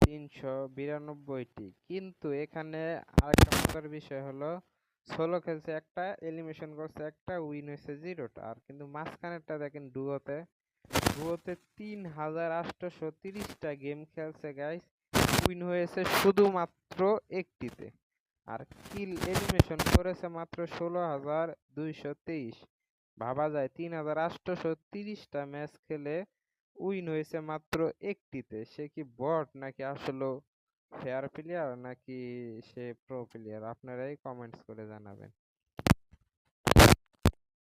392টি। কিন্তু এখানে আরেকটা মজার বিষয় হলো সোলো খেলছে একটা, এলিমিনেশন করছে একটা, উইন হয়েছে 0টা। আর কিন্তু মাঝখানেরটা দেখেন ডুয়োতে 3830টা গেম খেলছে গাইস, উইন হয়েছে শুধুমাত্র একটিতে। আর কিল এলিমিনেশন করেছে মাত্র 16223। ভাবা যায় 3830টা ম্যাচ খেলে উইন হয়েছে মাত্র একটিতে। সে কি বট নাকি আসলে ফেয়ার প্লেয়ার নাকি সে প্রো প্লেয়ার? আপনারাই কমেন্টস করে জানাবেন।